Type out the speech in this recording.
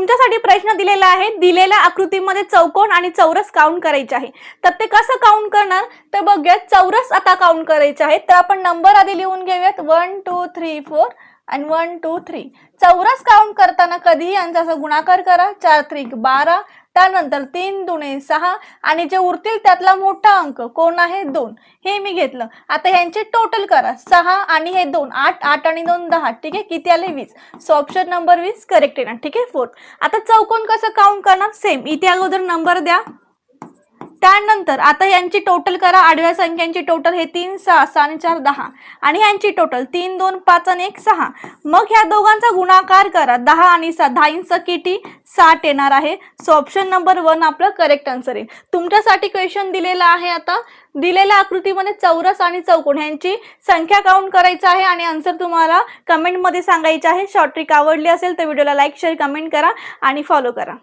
तुमच्यासाठी प्रश्न दिलेला आहे, दिलेल्या आकृतीमध्ये चौकोन आणि चौरस काउंट करायचे आहे. तर ते कसं काउंट करणार तर बघूया. चौरस आता काउंट करायचे आहेत, तर आपण नंबर आधी लिहून घेऊयात. 1 2 3 4 आणि 1 2 3. चौरस काउंट करताना कधीही यांचा असा गुणाकार करा. 4 3 12, त्यानंतर 3 दुणे 6 आणि जे उरतील त्यातला मोठा अंक कोण आहे 2, हे मी घेतलं. आता यांचे टोटल करा. 6 आणि हे 2 8, 8 आणि 2 10. ठीक आहे, किती आले 20. सो ऑप्शन नंबर 20 करेक्ट येणार. ठीक आहे. 4. आता चौकोन कसं काउंट करणार, सेम इथे अगोदर नंबर द्या, त्यानंतर आता यांची टोटल करा. आडव्या संख्यांची टोटल हे 3 6 6 आणि 4 10 आणि यांची टोटल 3 2 5 आणि 1 6. मग ह्या दोघांचा गुणाकार करा. 10 आणि 6 10 किती 60 येणार आहे. सो ऑप्शन नंबर 1 आपलं करेक्ट आन्सर आहे. तुमच्यासाठी क्वेश्चन दिलेला आहे. आता दिलेल्या आकृतीमध्ये चौरस आणि चौकोन यांची संख्या काउंट करायचं आहे आणि आन्सर तुम्हाला कमेंटमध्ये सांगायचं आहे. शॉर्ट ट्रिक आवडली असेल तर व्हिडिओला लाईक शेअर कमेंट करा आणि फॉलो करा.